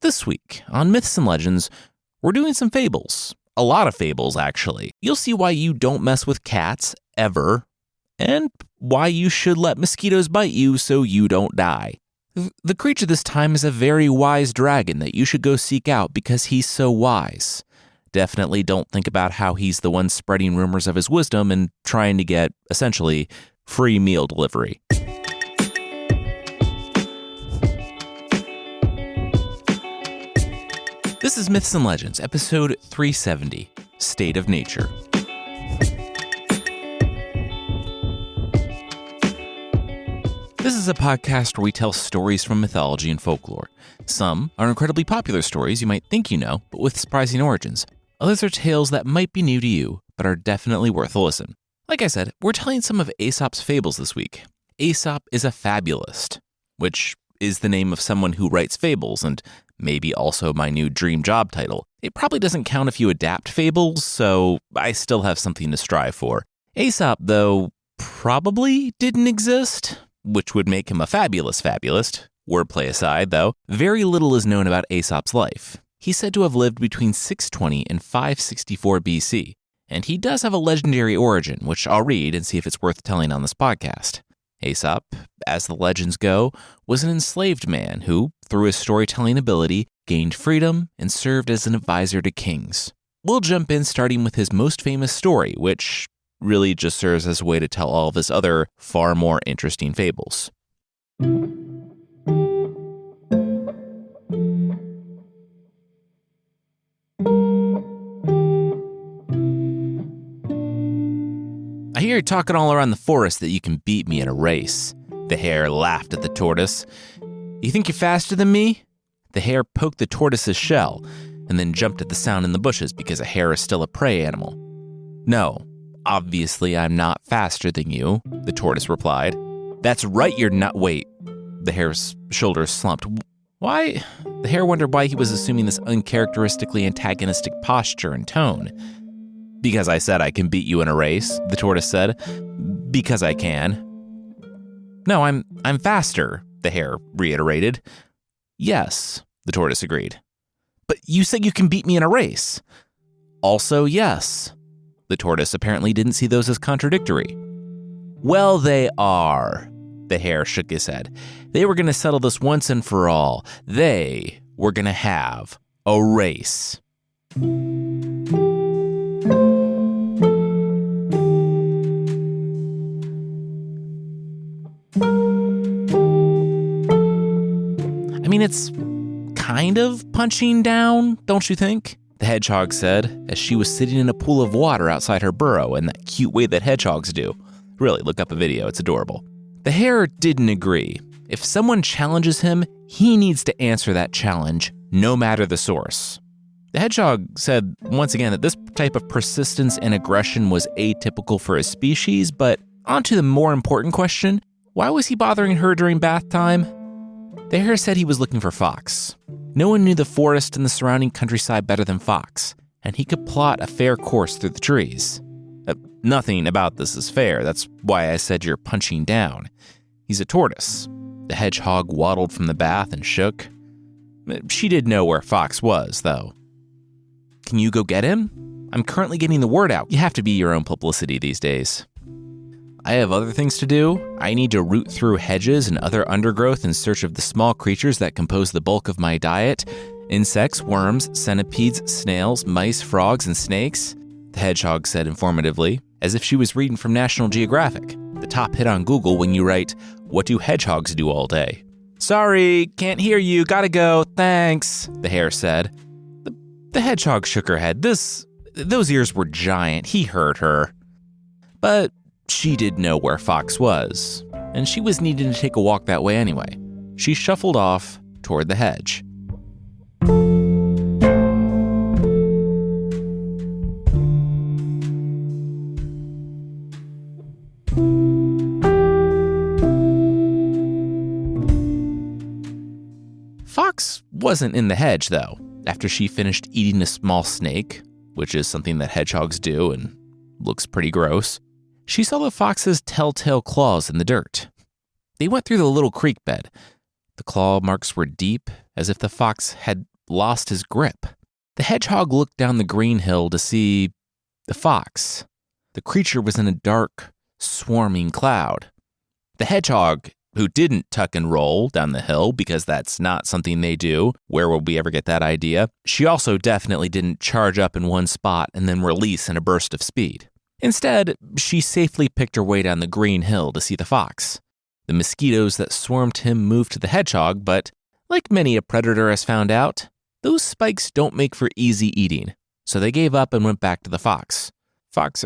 This week on Myths and Legends, we're doing some fables. A lot of fables, actually. You'll see why you don't mess with cats, ever, and why you should let mosquitoes bite you so you don't die. The creature this time is a very wise dragon that you should go seek out because he's so wise. Definitely don't think about how he's the one spreading rumors of his wisdom and trying to get, essentially, free meal delivery. This is Myths and Legends, episode 370, State of Nature. This is a podcast where we tell stories from mythology and folklore. Some are incredibly popular stories you might think you know, but with surprising origins. Others are tales that might be new to you, but are definitely worth a listen. Like I said, we're telling some of Aesop's fables this week. Aesop is a fabulist, which is the name of someone who writes fables, and maybe also my new dream job title. It probably doesn't count if you adapt fables, so I still have something to strive for. Aesop, though, probably didn't exist, which would make him a fabulous fabulist. Wordplay aside, though, very little is known about Aesop's life. He's said to have lived between 620 and 564 BC, and he does have a legendary origin, which I'll read and see if it's worth telling on this podcast. Aesop, as the legends go, was an enslaved man who, through his storytelling ability, gained freedom and served as an advisor to kings. We'll jump in starting with his most famous story, which really just serves as a way to tell all of his other, far more interesting fables. I hear you talking all around the forest that you can beat me in a race. The hare laughed at the tortoise. You think you're faster than me? The hare poked the tortoise's shell and then jumped at the sound in the bushes because a hare is still a prey animal. No, obviously I'm not faster than you, the tortoise replied. That's right, you're not. Wait. The hare's shoulders slumped. Why? The hare wondered why he was assuming this uncharacteristically antagonistic posture and tone. Because I said I can beat you in a race, the tortoise said. Because I can. No, I'm faster, the hare reiterated. Yes, the tortoise agreed. But you said you can beat me in a race. Also, yes. The tortoise apparently didn't see those as contradictory. Well, they are, the hare shook his head. They were going to settle this once and for all. They were going to have a race. I mean, it's kind of punching down, don't you think? The hedgehog said, as she was sitting in a pool of water outside her burrow in that cute way that hedgehogs do. Really, look up a video, it's adorable. The hare didn't agree. If someone challenges him, he needs to answer that challenge, no matter the source. The hedgehog said, once again, that this type of persistence and aggression was atypical for his species, but on to the more important question, why was he bothering her during bath time? The hare said he was looking for Fox. No one knew the forest and the surrounding countryside better than Fox, and he could plot a fair course through the trees. Nothing about this is fair, that's why I said you're punching down. He's a tortoise. The hedgehog waddled from the bath and shook. She did know where Fox was, though. Can you go get him? I'm currently getting the word out. You have to be your own publicity these days. I have other things to do. I need to root through hedges and other undergrowth in search of the small creatures that compose the bulk of my diet. Insects, worms, centipedes, snails, mice, frogs, and snakes, the hedgehog said informatively, as if she was reading from National Geographic, the top hit on Google when you write, "What do hedgehogs do all day?" Sorry, can't hear you, gotta go, thanks, the hare said. The hedgehog shook her head. Those ears were giant, he heard her. But she did know where Fox was, and she was needing to take a walk that way anyway. She shuffled off toward the hedge. Fox wasn't in the hedge, though. After she finished eating a small snake, which is something that hedgehogs do and looks pretty gross, she saw the fox's telltale claws in the dirt. They went through the little creek bed. The claw marks were deep as if the fox had lost his grip. The hedgehog looked down the green hill to see the fox. The creature was in a dark, swarming cloud. The hedgehog, who didn't tuck and roll down the hill because that's not something they do, where would we ever get that idea? She also definitely didn't charge up in one spot and then release in a burst of speed. Instead, she safely picked her way down the green hill to see the fox. The mosquitoes that swarmed him moved to the hedgehog, but like many a predator has found out, those spikes don't make for easy eating, so they gave up and went back to the fox. Fox,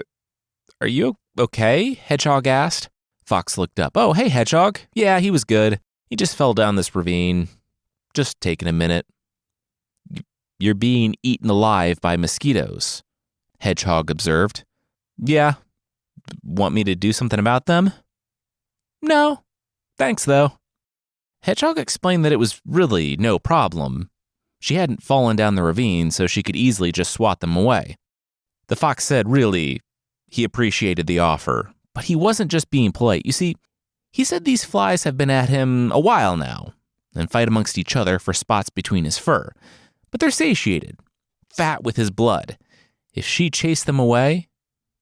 are you okay? Hedgehog asked. Fox looked up. Oh, hey, Hedgehog. Yeah, he was good. He just fell down this ravine. Just taking a minute. You're being eaten alive by mosquitoes, Hedgehog observed. Yeah. Want me to do something about them? No. Thanks, though. Hedgehog explained that it was really no problem. She hadn't fallen down the ravine, so she could easily just swat them away. The fox said, really, he appreciated the offer, but he wasn't just being polite. You see, he said these flies have been at him a while now and fight amongst each other for spots between his fur, but they're satiated, fat with his blood. If she chased them away,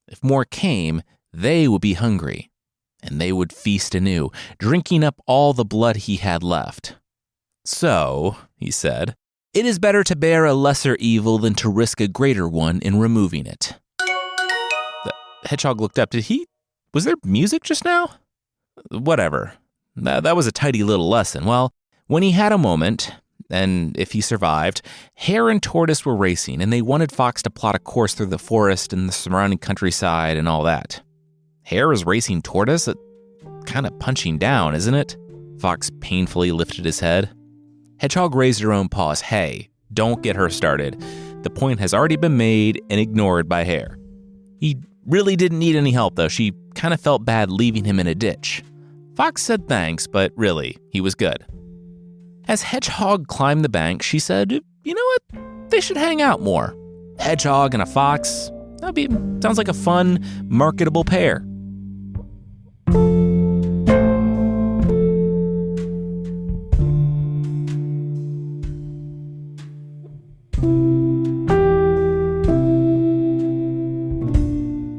if more came, they would be hungry, and they would feast anew, drinking up all the blood he had left. So, he said, it is better to bear a lesser evil than to risk a greater one in removing it. The hedgehog looked up. Was there music just now? Whatever. That was a tidy little lesson. Well, when he had a moment, and if he survived, Hare and Tortoise were racing, and they wanted Fox to plot a course through the forest and the surrounding countryside and all that. Hare is racing Tortoise? Kind of punching down, isn't it? Fox painfully lifted his head. Hedgehog raised her own paws. Hey, don't get her started. The point has already been made and ignored by Hare. He really didn't need any help, though. She kind of felt bad leaving him in a ditch. Fox said thanks, but really, he was good. As Hedgehog climbed the bank, she said, you know what? They should hang out more. Hedgehog and a fox. Sounds like a fun, marketable pair.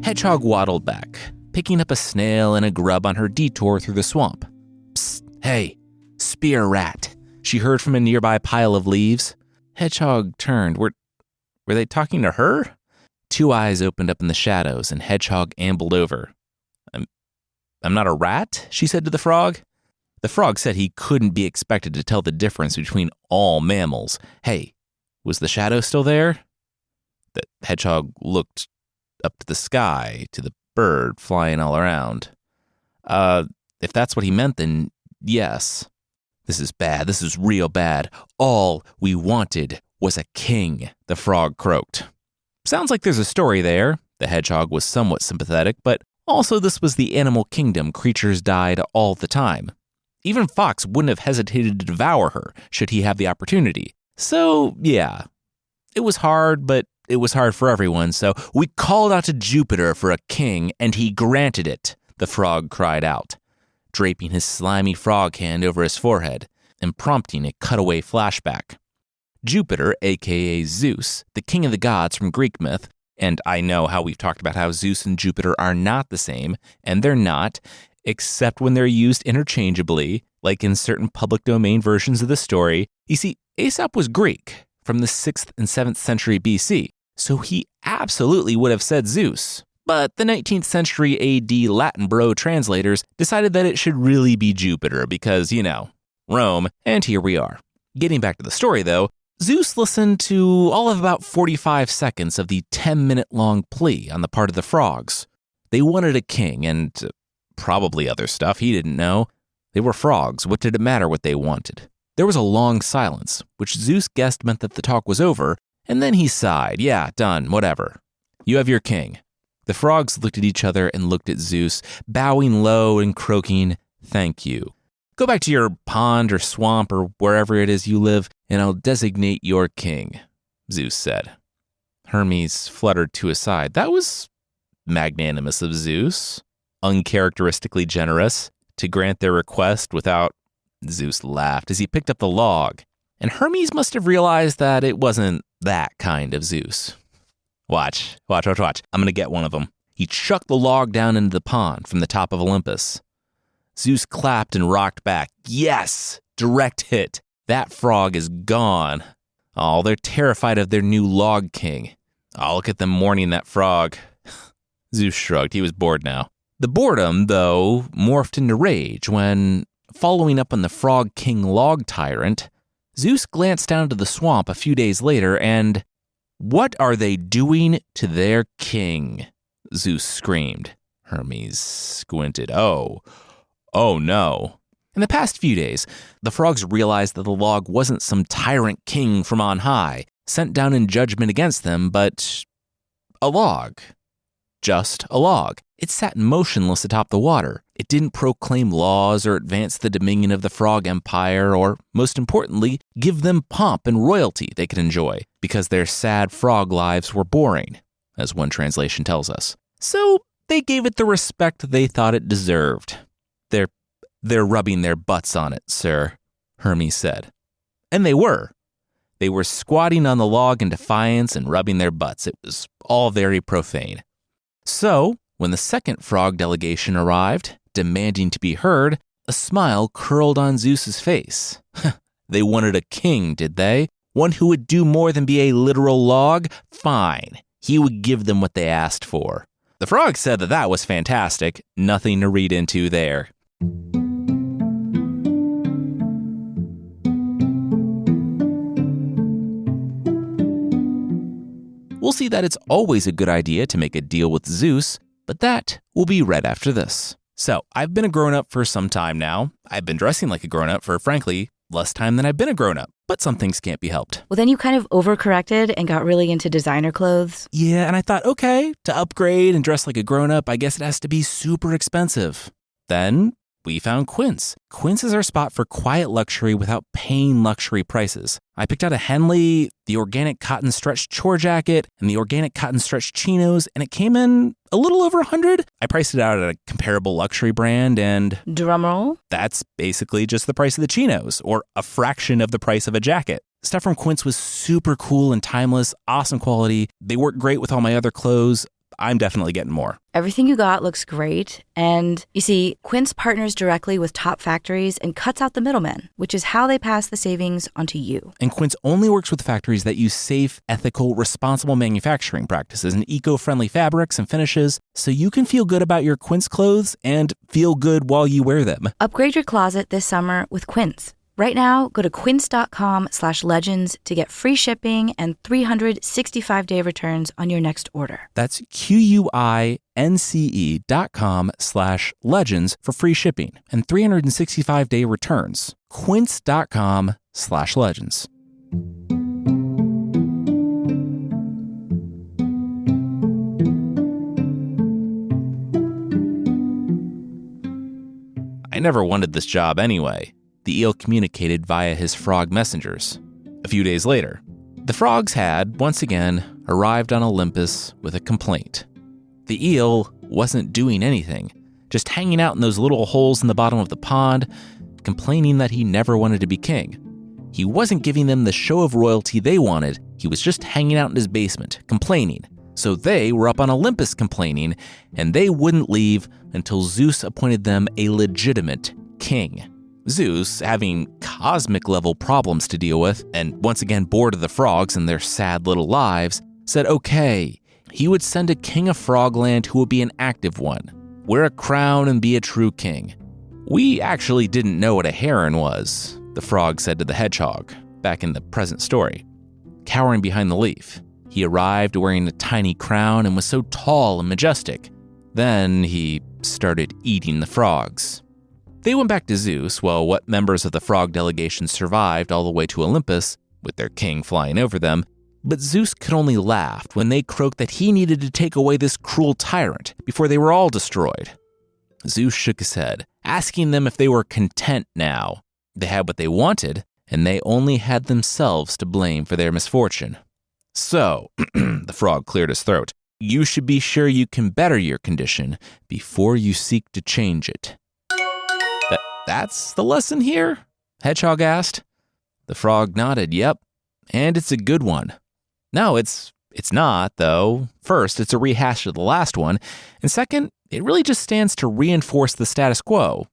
Hedgehog waddled back, picking up a snail and a grub on her detour through the swamp. Psst, hey, spear rat, she heard from a nearby pile of leaves. Hedgehog turned. Were they talking to her? Two eyes opened up in the shadows, and Hedgehog ambled over. I'm not a rat, she said to the frog. The frog said he couldn't be expected to tell the difference between all mammals. Hey, was the shadow still there? The hedgehog looked up to the sky, to the bird flying all around. If that's what he meant, then yes. This is bad. This is real bad. All we wanted was a king, the frog croaked. Sounds like there's a story there. The hedgehog was somewhat sympathetic, but also this was the animal kingdom. Creatures died all the time. Even Fox wouldn't have hesitated to devour her, should he have the opportunity. So, yeah. It was hard, but it was hard for everyone, so we called out to Jupiter for a king, and he granted it, the frog cried out, draping his slimy frog hand over his forehead and prompting a cutaway flashback. Jupiter, aka Zeus, the king of the gods from Greek myth, and I know how we've talked about how Zeus and Jupiter are not the same, and they're not, except when they're used interchangeably, like in certain public domain versions of the story. You see, Aesop was Greek, from the 6th and 7th century BC, so he absolutely would have said Zeus. But the 19th century AD Latin bro translators decided that it should really be Jupiter because, Rome, and here we are. Getting back to the story, though, Zeus listened to all of about 45 seconds of the 10-minute-long plea on the part of the frogs. They wanted a king and probably other stuff he didn't know. They were frogs. What did it matter what they wanted? There was a long silence, which Zeus guessed meant that the talk was over, and then he sighed. Yeah, done, whatever. You have your king. The frogs looked at each other and looked at Zeus, bowing low and croaking, thank you. Go back to your pond or swamp or wherever it is you live, and I'll designate your king, Zeus said. Hermes fluttered to his side. That was magnanimous of Zeus, uncharacteristically generous, to grant their request without... Zeus laughed as he picked up the log And Hermes must have realized that it wasn't that kind of Zeus. Watch. I'm going to get one of them. He chucked the log down into the pond from the top of Olympus. Zeus clapped and rocked back. Yes! Direct hit. That frog is gone. Oh, they're terrified of their new log king. Oh, look at them mourning that frog. Zeus shrugged. He was bored now. The boredom, though, morphed into rage when, following up on the frog king log tyrant, Zeus glanced down to the swamp a few days later and, "What are they doing to their king?" Zeus screamed. Hermes squinted. Oh no. In the past few days, the frogs realized that the log wasn't some tyrant king from on high, sent down in judgment against them, but a log. Just a log. It sat motionless atop the water. It didn't proclaim laws or advance the dominion of the frog empire or, most importantly, give them pomp and royalty they could enjoy because their sad frog lives were boring, as one translation tells us. So they gave it the respect they thought it deserved. They're rubbing their butts on it, sir, Hermes said. And they were. They were squatting on the log in defiance and rubbing their butts. It was all very profane. So, when the second frog delegation arrived, demanding to be heard, a smile curled on Zeus's face. They wanted a king, did they? One who would do more than be a literal log? Fine. He would give them what they asked for. The frog said that was fantastic. Nothing to read into there. We'll see that it's always a good idea to make a deal with Zeus, but that will be right after this. So, I've been a grown-up for some time now. I've been dressing like a grown-up for, frankly, less time than I've been a grown-up, but some things can't be helped. Well, then you kind of overcorrected and got really into designer clothes. Yeah, and I thought, okay, to upgrade and dress like a grown-up, I guess it has to be super expensive. Then we found Quince. Quince is our spot for quiet luxury without paying luxury prices. I picked out a Henley, the organic cotton stretch chore jacket, and the organic cotton stretch chinos, and it came in a little over $100. I priced it out at a comparable luxury brand, and drumroll, that's basically just the price of the chinos, or a fraction of the price of a jacket. Stuff from Quince was super cool and timeless, awesome quality. They work great with all my other clothes. I'm definitely getting more. Everything you got looks great. And you see, Quince partners directly with top factories and cuts out the middlemen, which is how they pass the savings onto you. And Quince only works with factories that use safe, ethical, responsible manufacturing practices and eco-friendly fabrics and finishes, so you can feel good about your Quince clothes and feel good while you wear them. Upgrade your closet this summer with Quince. Right now, go to quince.com/legends to get free shipping and 365-day returns on your next order. That's QUINCE.com/legends for free shipping and 365-day returns. Quince.com/legends. I never wanted this job anyway. The eel communicated via his frog messengers. A few days later, the frogs had, once again, arrived on Olympus with a complaint. The eel wasn't doing anything, just hanging out in those little holes in the bottom of the pond, complaining that he never wanted to be king. He wasn't giving them the show of royalty they wanted, he was just hanging out in his basement, complaining. So they were up on Olympus complaining, and they wouldn't leave until Zeus appointed them a legitimate king. Zeus, having cosmic-level problems to deal with, and once again bored of the frogs and their sad little lives, said okay, he would send a king of Frogland who would be an active one, wear a crown and be a true king. We actually didn't know what a heron was, the frog said to the hedgehog, back in the present story. Cowering behind the leaf, he arrived wearing a tiny crown and was so tall and majestic. Then he started eating the frogs. They went back to Zeus, while what members of the frog delegation survived all the way to Olympus, with their king flying over them, but Zeus could only laugh when they croaked that he needed to take away this cruel tyrant before they were all destroyed. Zeus shook his head, asking them if they were content now. They had what they wanted, and they only had themselves to blame for their misfortune. So, the frog cleared his throat, you should be sure you can better your condition before you seek to change it. That's the lesson here? Hedgehog asked. The frog nodded, yep, and it's a good one. No, it's not, though. First, it's a rehash of the last one, and second, it really just stands to reinforce the status quo,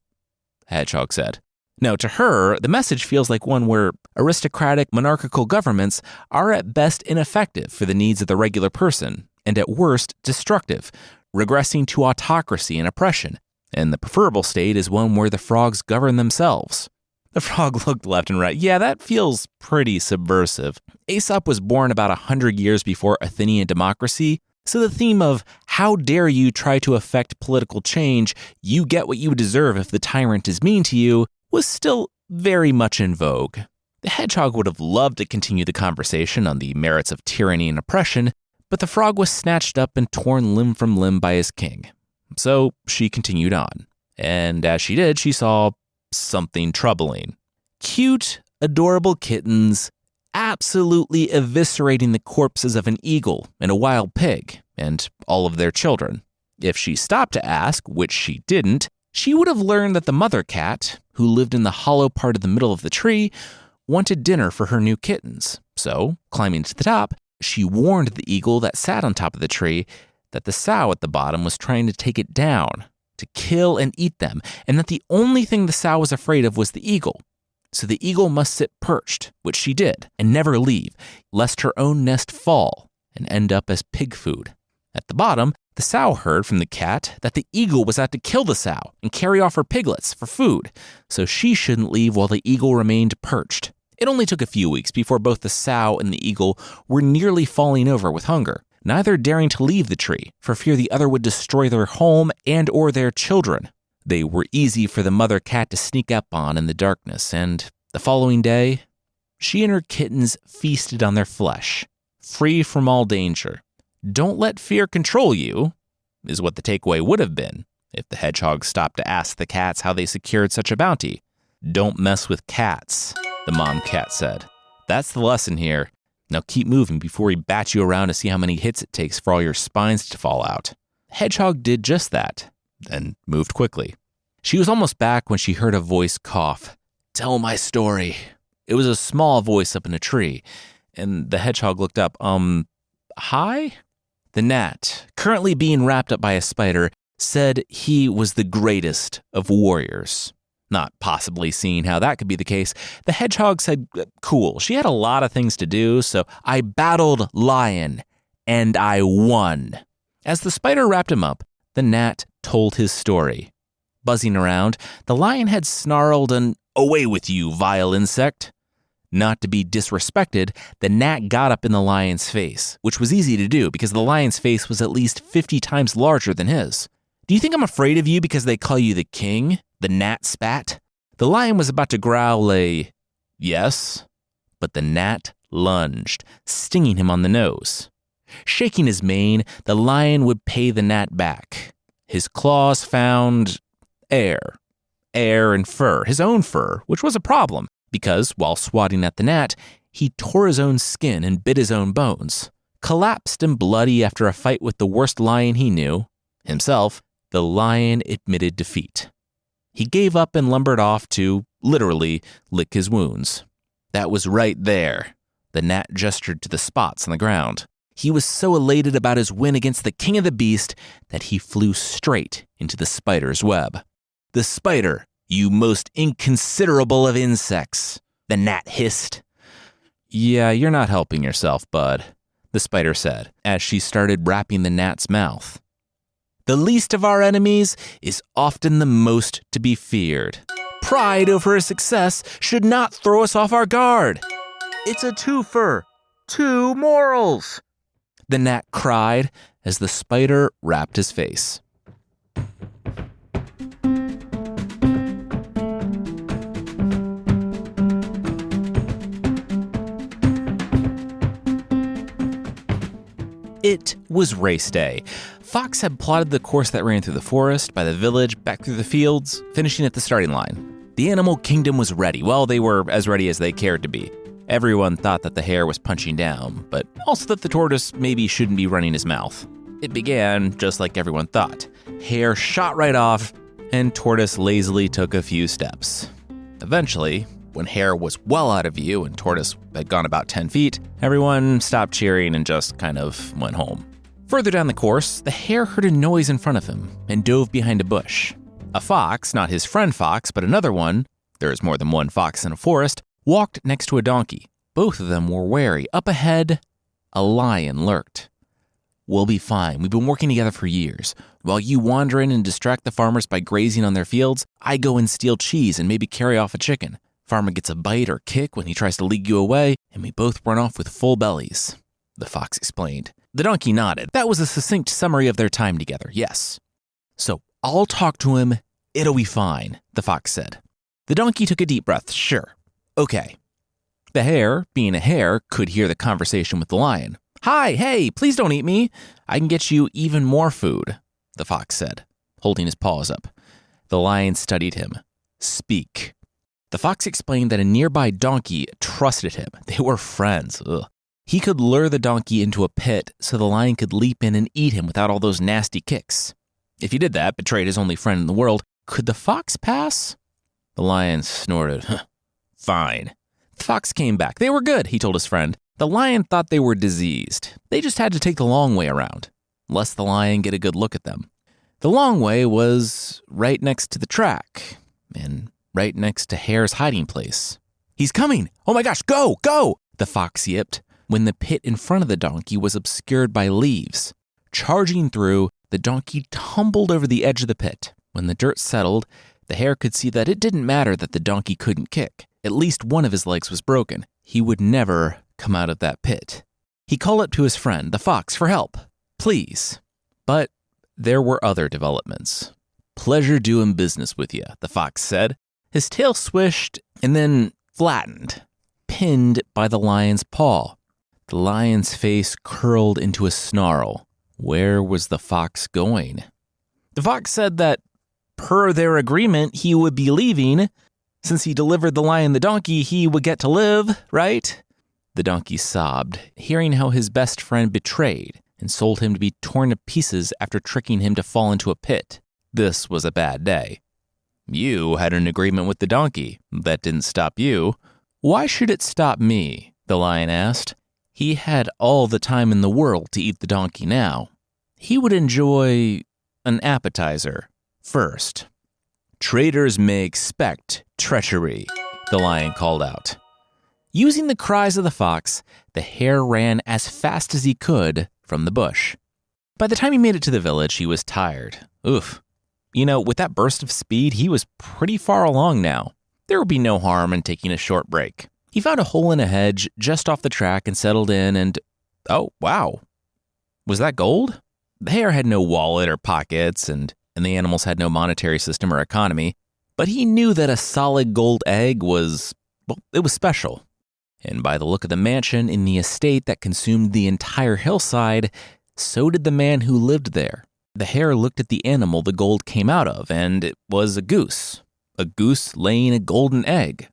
the hedgehog said. No, to her, the message feels like one where aristocratic monarchical governments are at best ineffective for the needs of the regular person, and at worst destructive, regressing to autocracy and oppression, and the preferable state is one where the frogs govern themselves. The frog looked left and right. Yeah, that feels pretty subversive. Aesop was born about 100 years before Athenian democracy, so the theme of how dare you try to affect political change, you get what you deserve if the tyrant is mean to you, was still very much in vogue. The hedgehog would have loved to continue the conversation on the merits of tyranny and oppression, but the frog was snatched up and torn limb from limb by his king. So she continued on, and as she did, she saw something troubling. Cute, adorable kittens absolutely eviscerating the corpses of an eagle and a wild pig and all of their children. If she stopped to ask, which she didn't, she would have learned that the mother cat, who lived in the hollow part of the middle of the tree, wanted dinner for her new kittens. So, climbing to the top, she warned the eagle that sat on top of the tree that the sow at the bottom was trying to take it down, to kill and eat them, and that the only thing the sow was afraid of was the eagle. So the eagle must sit perched, which she did, and never leave, lest her own nest fall and end up as pig food. At the bottom, the sow heard from the cat that the eagle was out to kill the sow and carry off her piglets for food, so she shouldn't leave while the eagle remained perched. It only took a few weeks before both the sow and the eagle were nearly falling over with hunger, neither daring to leave the tree for fear the other would destroy their home and or their children. They were easy for the mother cat to sneak up on in the darkness, and the following day, she and her kittens feasted on their flesh, free from all danger. Don't let fear control you, is what the takeaway would have been if the hedgehog stopped to ask the cats how they secured such a bounty. Don't mess with cats, the mom cat said. That's the lesson here. Now keep moving before we bat you around to see how many hits it takes for all your spines to fall out. Hedgehog did just that, and moved quickly. She was almost back when she heard a voice cough. Tell my story. It was a small voice up in a tree, and the hedgehog looked up. Hi? The gnat, currently being wrapped up by a spider, said he was the greatest of warriors. Not possibly seeing how that could be the case, the hedgehog said, cool, she had a lot of things to do, so I battled lion, and I won. As the spider wrapped him up, the gnat told his story. Buzzing around, the lion had snarled an, away with you, vile insect. Not to be disrespected, the gnat got up in the lion's face, which was easy to do because the lion's face was at least 50 times larger than his. Do you think I'm afraid of you because they call you the king? The gnat spat. The lion was about to growl a yes, but the gnat lunged, stinging him on the nose. Shaking his mane, the lion would pay the gnat back. His claws found air and fur, his own fur, which was a problem because while swatting at the gnat, he tore his own skin and bit his own bones. Collapsed and bloody after a fight with the worst lion he knew, himself, the lion admitted defeat. He gave up and lumbered off to, literally, lick his wounds. That was right there. The gnat gestured to the spots on the ground. He was so elated about his win against the king of the beast that he flew straight into the spider's web. The spider, you most inconsiderable of insects, the gnat hissed. Yeah, you're not helping yourself, bud, the spider said, as she started wrapping the gnat's mouth. The least of our enemies is often the most to be feared. Pride over a success should not throw us off our guard. It's a twofer. 2 morals, the gnat cried as the spider wrapped his face. It was race day. Fox had plotted the course that ran through the forest, by the village, back through the fields, finishing at the starting line. The animal kingdom was ready. Well, they were as ready as they cared to be. Everyone thought that the hare was punching down, but also that the tortoise maybe shouldn't be running his mouth. It began just like everyone thought. Hare shot right off, and tortoise lazily took a few steps. Eventually, When Hare was well out of view and Tortoise had gone about 10 feet, everyone stopped cheering and just kind of went home. Further down the course, the Hare heard a noise in front of him and dove behind a bush. A fox, not his friend Fox, but another one, there is more than one fox in a forest, walked next to a donkey. Both of them were wary. Up ahead, a lion lurked. "We'll be fine. We've been working together for years. While you wander in and distract the farmers by grazing on their fields, I go and steal cheese and maybe carry off a chicken. Farmer gets a bite or kick when he tries to lead you away, and we both run off with full bellies," the fox explained. The donkey nodded. That was a succinct summary of their time together, yes. "So I'll talk to him. It'll be fine," the fox said. The donkey took a deep breath. "Sure. Okay." The hare, being a hare, could hear the conversation with the lion. "Hi, hey, please don't eat me. I can get you even more food," the fox said, holding his paws up. The lion studied him. "Speak." The fox explained that a nearby donkey trusted him. They were friends. Ugh. He could lure the donkey into a pit so the lion could leap in and eat him without all those nasty kicks. If he did that, betrayed his only friend in the world, could the fox pass? The lion snorted. "Fine." The fox came back. They were good, he told his friend. The lion thought they were diseased. They just had to take the long way around, lest the lion get a good look at them. The long way was right next to the track, and right next to Hare's hiding place. "He's coming! Oh my gosh, go, go!" the fox yipped, when the pit in front of the donkey was obscured by leaves. Charging through, the donkey tumbled over the edge of the pit. When the dirt settled, the hare could see that it didn't matter that the donkey couldn't kick. At least one of his legs was broken. He would never come out of that pit. He called up to his friend, the fox, for help. Please. But there were other developments. "Pleasure doing business with you," the fox said. His tail swished and then flattened, pinned by the lion's paw. The lion's face curled into a snarl. Where was the fox going? The fox said that, per their agreement, he would be leaving. Since he delivered the lion the donkey, he would get to live, right? The donkey sobbed, hearing how his best friend betrayed and sold him to be torn to pieces after tricking him to fall into a pit. This was a bad day. "You had an agreement with the donkey. That didn't stop you." "Why should it stop me?" the lion asked. He had all the time in the world to eat the donkey now. He would enjoy an appetizer first. "Traitors may expect treachery," the lion called out. Using the cries of the fox, the hare ran as fast as he could from the bush. By the time he made it to the village, he was tired. Oof. With that burst of speed, he was pretty far along now. There would be no harm in taking a short break. He found a hole in a hedge just off the track and settled in and, oh, wow. Was that gold? The hare had no wallet or pockets, and the animals had no monetary system or economy, but he knew that a solid gold egg was, well, it was special. And by the look of the mansion in the estate that consumed the entire hillside, so did the man who lived there. The hare looked at the animal the gold came out of, and it was a goose laying a golden egg.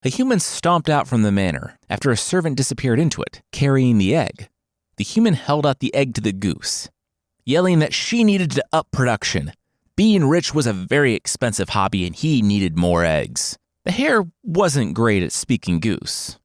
A human stomped out from the manor after a servant disappeared into it, carrying the egg. The human held out the egg to the goose, yelling that she needed to up production. Being rich was a very expensive hobby, and he needed more eggs. The hare wasn't great at speaking goose.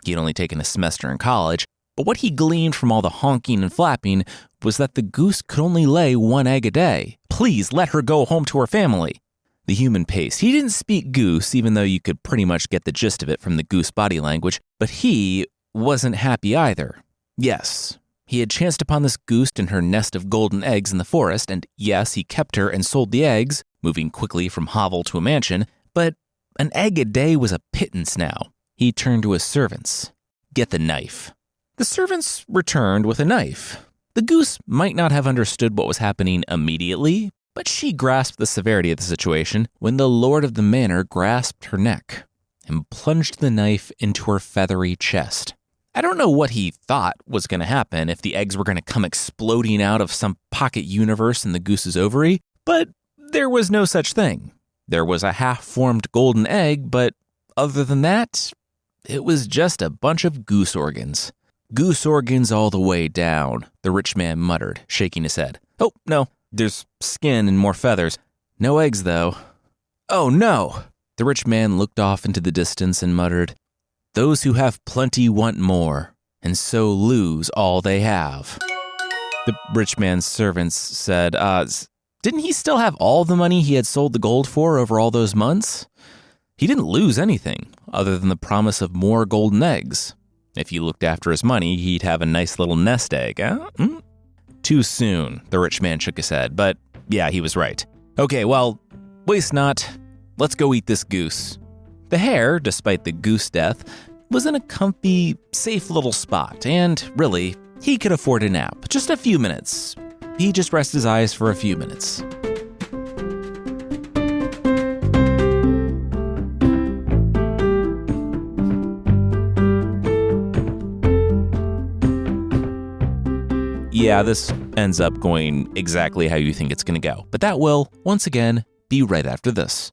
He had only taken a semester in college, but what he gleaned from all the honking and flapping was that the goose could only lay one egg a day. Please let her go home to her family. The human paced. He didn't speak goose, even though you could pretty much get the gist of it from the goose body language, but he wasn't happy either. Yes, he had chanced upon this goose in her nest of golden eggs in the forest, and yes, he kept her and sold the eggs, moving quickly from hovel to a mansion, but an egg a day was a pittance now. He turned to his servants. "Get the knife." The servants returned with a knife. The goose might not have understood what was happening immediately, but she grasped the severity of the situation when the lord of the manor grasped her neck and plunged the knife into her feathery chest. I don't know what he thought was going to happen, if the eggs were going to come exploding out of some pocket universe in the goose's ovary, but there was no such thing. There was a half-formed golden egg, but other than that, it was just a bunch of goose organs. "Goose organs all the way down," the rich man muttered, shaking his head. "Oh, no, there's skin and more feathers. No eggs, though." "Oh, no!" The rich man looked off into the distance and muttered, "Those who have plenty want more, and so lose all they have." The rich man's servants said, didn't he still have all the money he had sold the gold for over all those months? He didn't lose anything, other than the promise of more golden eggs. If you looked after his money, he'd have a nice little nest egg, huh? Too soon, the rich man shook his head, but yeah, he was right. Okay, well, waste not. Let's go eat this goose. The hare, despite the goose death, was in a comfy, safe little spot, and really, he could afford a nap. Just a few minutes. He just rested his eyes for a few minutes. Yeah, this ends up going exactly how you think it's going to go. But that will, once again, be right after this.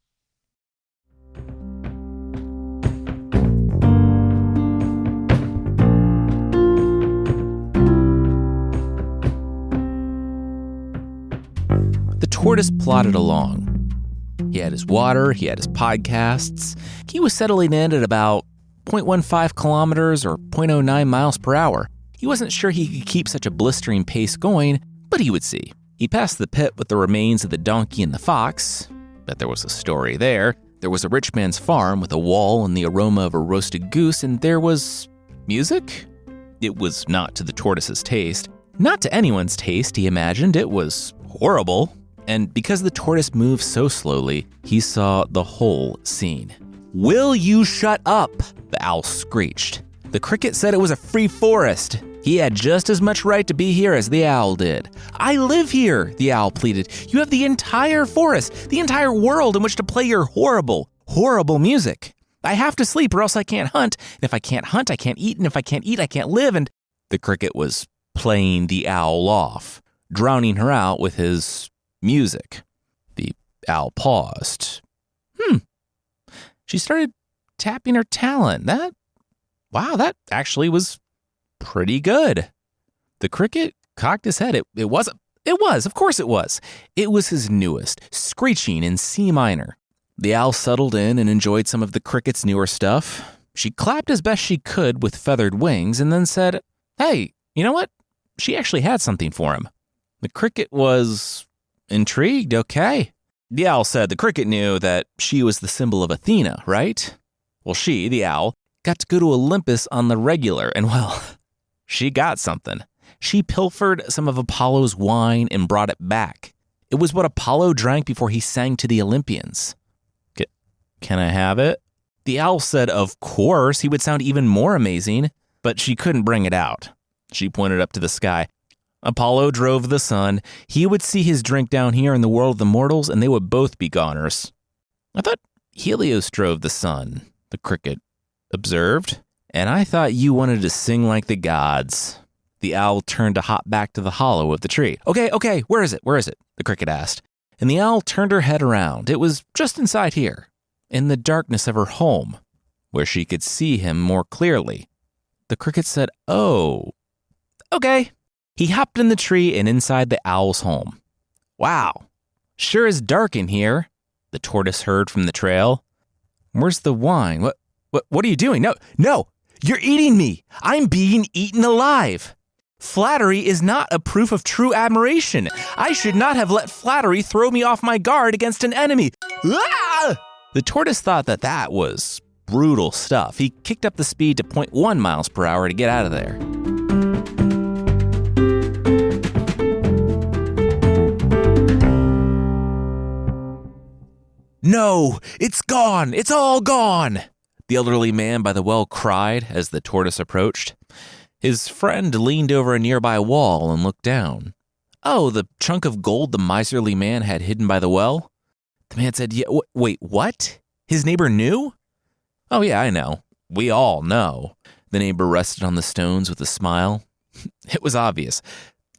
The tortoise plodded along. He had his water, he had his podcasts. He was settling in at about 0.15 kilometers or 0.09 miles per hour. He wasn't sure he could keep such a blistering pace going, but he would see. He passed the pit with the remains of the donkey and the fox. Bet there was a story there. There was a rich man's farm with a wall and the aroma of a roasted goose, and there was music? It was not to the tortoise's taste. Not to anyone's taste, he imagined. It was horrible. And because the tortoise moved so slowly, he saw the whole scene. "Will you shut up?" the owl screeched. The cricket said it was a free forest. He had just as much right to be here as the owl did. "I live here," the owl pleaded. "You have the entire forest, the entire world in which to play your horrible, horrible music. I have to sleep or else I can't hunt. And if I can't hunt, I can't eat. And if I can't eat, I can't live." And the cricket was playing the owl off, drowning her out with his music. The owl paused. She started tapping her talent. That actually was pretty good. The cricket cocked his head. It was, of course it was. It was his newest, screeching in C minor. The owl settled in and enjoyed some of the cricket's newer stuff. She clapped as best she could with feathered wings and then said, "Hey, you know what? She actually had something for him." The cricket was intrigued. Okay. The owl said the cricket knew that she was the symbol of Athena, right? Well, she, the owl, got to go to Olympus on the regular, and well, she got something. She pilfered some of Apollo's wine and brought it back. It was what Apollo drank before he sang to the Olympians. Can I have it? The owl said of course he would sound even more amazing, but she couldn't bring it out. She pointed up to the sky. Apollo drove the sun. He would see his drink down here in the world of the mortals, and they would both be goners. "I thought Helios drove the sun," the cricket observed. "And I thought you wanted to sing like the gods." The owl turned to hop back to the hollow of the tree. Okay, where is it? The cricket asked. And the owl turned her head around. It was just inside here, in the darkness of her home, where she could see him more clearly. The cricket said, "Oh, okay." He hopped in the tree and inside the owl's home. "Wow, sure is dark in here," the tortoise heard from the trail. "Where's the wine? What are you doing? No, you're eating me. I'm being eaten alive. Flattery is not a proof of true admiration. I should not have let flattery throw me off my guard against an enemy." Ah! The tortoise thought that was brutal stuff. He kicked up the speed to 0.1 miles per hour to get out of there. "No, it's gone. It's all gone," the elderly man by the well cried as the tortoise approached. His friend leaned over a nearby wall and looked down. "Oh, the chunk of gold the miserly man had hidden by the well?" The man said, "Yeah, wait, what? His neighbor knew?" "Oh, yeah, I know. We all know." The neighbor rested on the stones with a smile. It was obvious.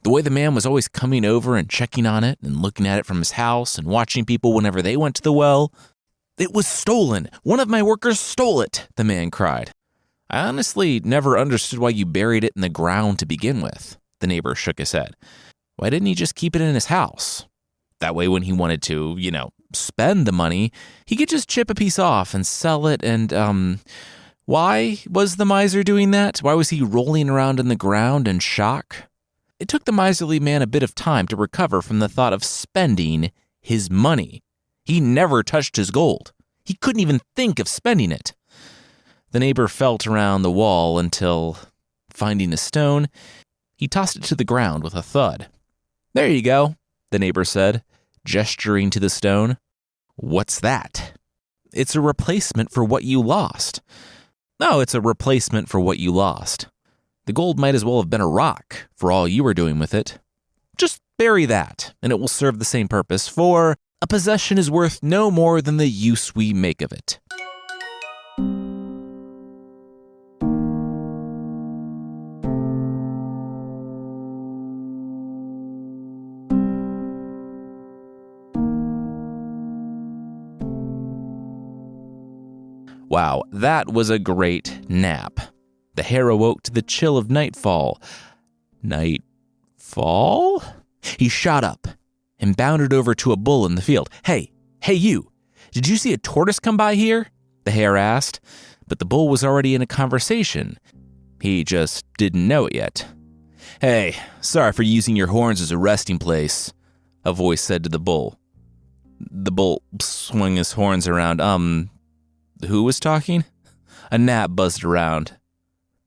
The way the man was always coming over and checking on it and looking at it from his house and watching people whenever they went to the well. "It was stolen. One of my workers stole it," the man cried. "I honestly never understood why you buried it in the ground to begin with." The neighbor shook his head. "Why didn't he just keep it in his house? That way when he wanted to, spend the money. He could just chip a piece off and sell it. And why was the miser doing that? Why was he rolling around in the ground in shock? It took the miserly man a bit of time to recover from the thought of spending his money. He never touched his gold. He couldn't even think of spending it. The neighbor felt around the wall until, finding a stone, he tossed it to the ground with a thud. "There you go," the neighbor said, gesturing to the stone. "What's that?" "It's a replacement for what you lost." "No, it's a replacement for what you lost. The gold might as well have been a rock for all you were doing with it. Just bury that, and it will serve the same purpose, for a possession is worth no more than the use we make of it." Wow, that was a great nap. The hare awoke to the chill of nightfall. Nightfall? He shot up and bounded over to a bull in the field. Hey you, did you see a tortoise come by here?" the hare asked, but the bull was already in a conversation. He just didn't know it yet. "Hey, sorry for using your horns as a resting place," a voice said to the bull. The bull swung his horns around. Who was talking? A gnat buzzed around.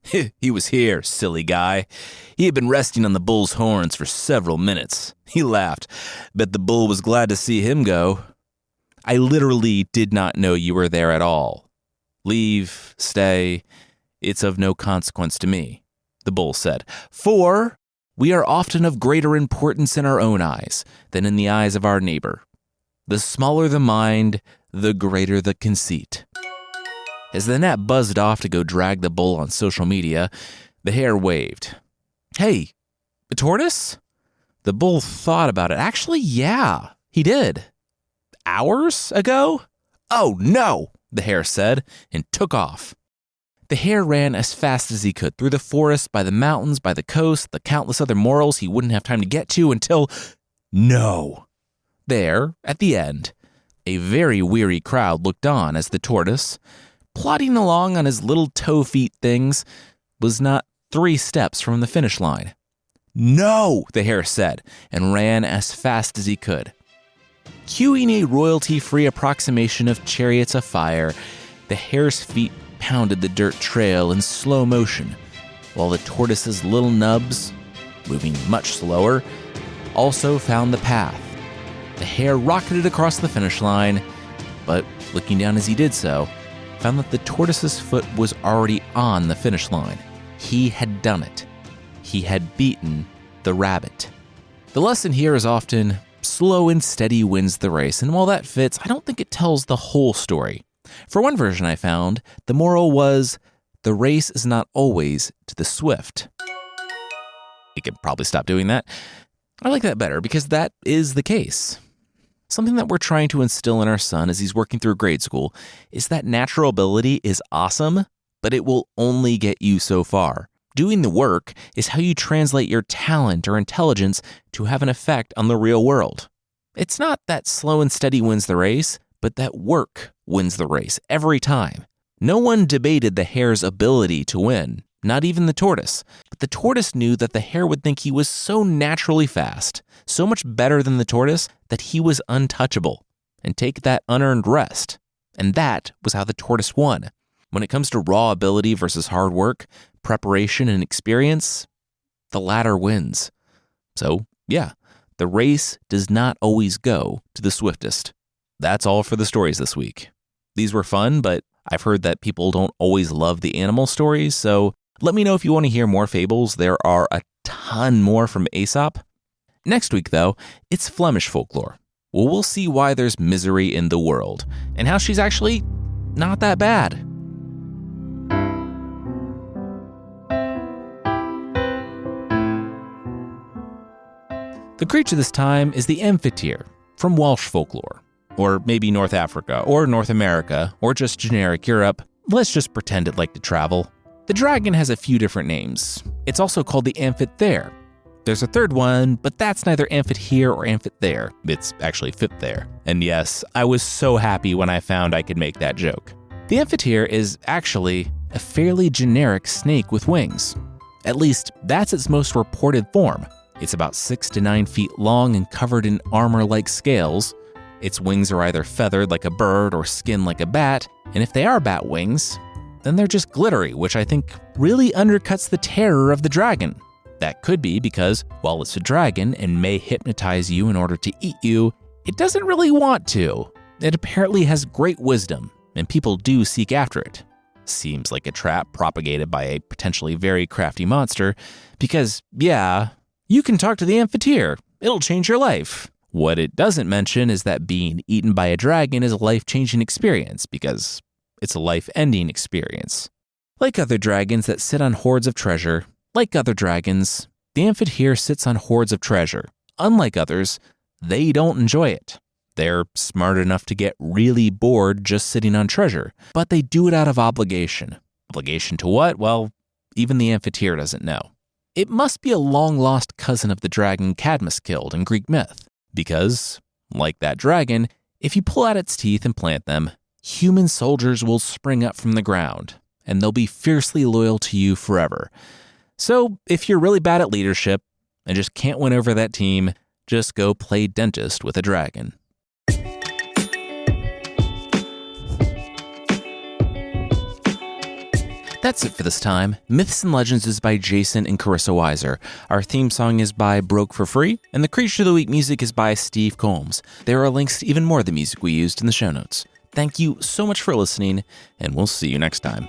"He was here, silly guy. He had been resting on the bull's horns for several minutes." He laughed. "Bet the bull was glad to see him go." "I literally did not know you were there at all. Leave, stay, it's of no consequence to me," the bull said. "For we are often of greater importance in our own eyes than in the eyes of our neighbor. The smaller the mind, the greater the conceit." As the gnat buzzed off to go drag the bull on social media, the hare waved. "Hey, a tortoise?" The bull thought about it. Actually, yeah, he did. "Hours ago?" "Oh, no," the hare said, and took off. The hare ran as fast as he could through the forest, by the mountains, by the coast, the countless other morals he wouldn't have time to get to until... No. There, at the end, a very weary crowd looked on as the tortoise, plodding along on his little toe-feet things, was not 3 steps from the finish line. "No," the hare said, and ran as fast as he could. Cueing a royalty-free approximation of chariots afire, the hare's feet pounded the dirt trail in slow motion, while the tortoise's little nubs, moving much slower, also found the path. The hare rocketed across the finish line, but looking down as he did so, found that the tortoise's foot was already on the finish line. He had done it. He had beaten the rabbit. The lesson here is often slow and steady wins the race, and while that fits, I don't think it tells the whole story. For one version I found, the moral was, the race is not always to the swift. We could probably stop doing that. I like that better because that is the case. Something that we're trying to instill in our son as he's working through grade school is that natural ability is awesome, but it will only get you so far. Doing the work is how you translate your talent or intelligence to have an effect on the real world. It's not that slow and steady wins the race, but that work wins the race every time. No one debated the hare's ability to win, not even the tortoise. But the tortoise knew that the hare would think he was so naturally fast, so much better than the tortoise, that he was untouchable, and take that unearned rest. And that was how the tortoise won. When it comes to raw ability versus hard work, preparation and experience, the latter wins. So, yeah, the race does not always go to the swiftest. That's all for the stories this week. These were fun, but I've heard that people don't always love the animal stories, so let me know if you want to hear more fables. There are a ton more from Aesop. Next week, though, it's Flemish folklore. Well, we'll see why there's misery in the world, and how she's actually not that bad. The creature this time is the amphitheater from Welsh folklore, or maybe North Africa, or North America, or just generic Europe. Let's just pretend it liked to travel. The dragon has a few different names. It's also called the amphitheater, There's a third one, but that's neither amphit here or amphit there. It's actually fit there. And yes, I was so happy when I found I could make that joke. The amphitheer is actually a fairly generic snake with wings. At least, that's its most reported form. It's about 6 to 9 feet long and covered in armor-like scales. Its wings are either feathered like a bird or skinned like a bat, and if they are bat wings, then they're just glittery, which I think really undercuts the terror of the dragon. That could be because, while it's a dragon and may hypnotize you in order to eat you, it doesn't really want to. It apparently has great wisdom, and people do seek after it. Seems like a trap propagated by a potentially very crafty monster, because, yeah, you can talk to the amphitheer. It'll change your life. What it doesn't mention is that being eaten by a dragon is a life-changing experience, because it's a life-ending experience. Like other dragons that sit on hoards of treasure, like other dragons, the amphitheer sits on hoards of treasure. Unlike others, they don't enjoy it. They're smart enough to get really bored just sitting on treasure, but they do it out of obligation. Obligation to what? Well, even the amphitheer doesn't know. It must be a long-lost cousin of the dragon Cadmus killed in Greek myth, because, like that dragon, if you pull out its teeth and plant them, human soldiers will spring up from the ground, and they'll be fiercely loyal to you forever. So, if you're really bad at leadership and just can't win over that team, just go play dentist with a dragon. That's it for this time. Myths and Legends is by Jason and Carissa Weiser. Our theme song is by Broke for Free, and the Creature of the Week music is by Steve Combs. There are links to even more of the music we used in the show notes. Thank you so much for listening, and we'll see you next time.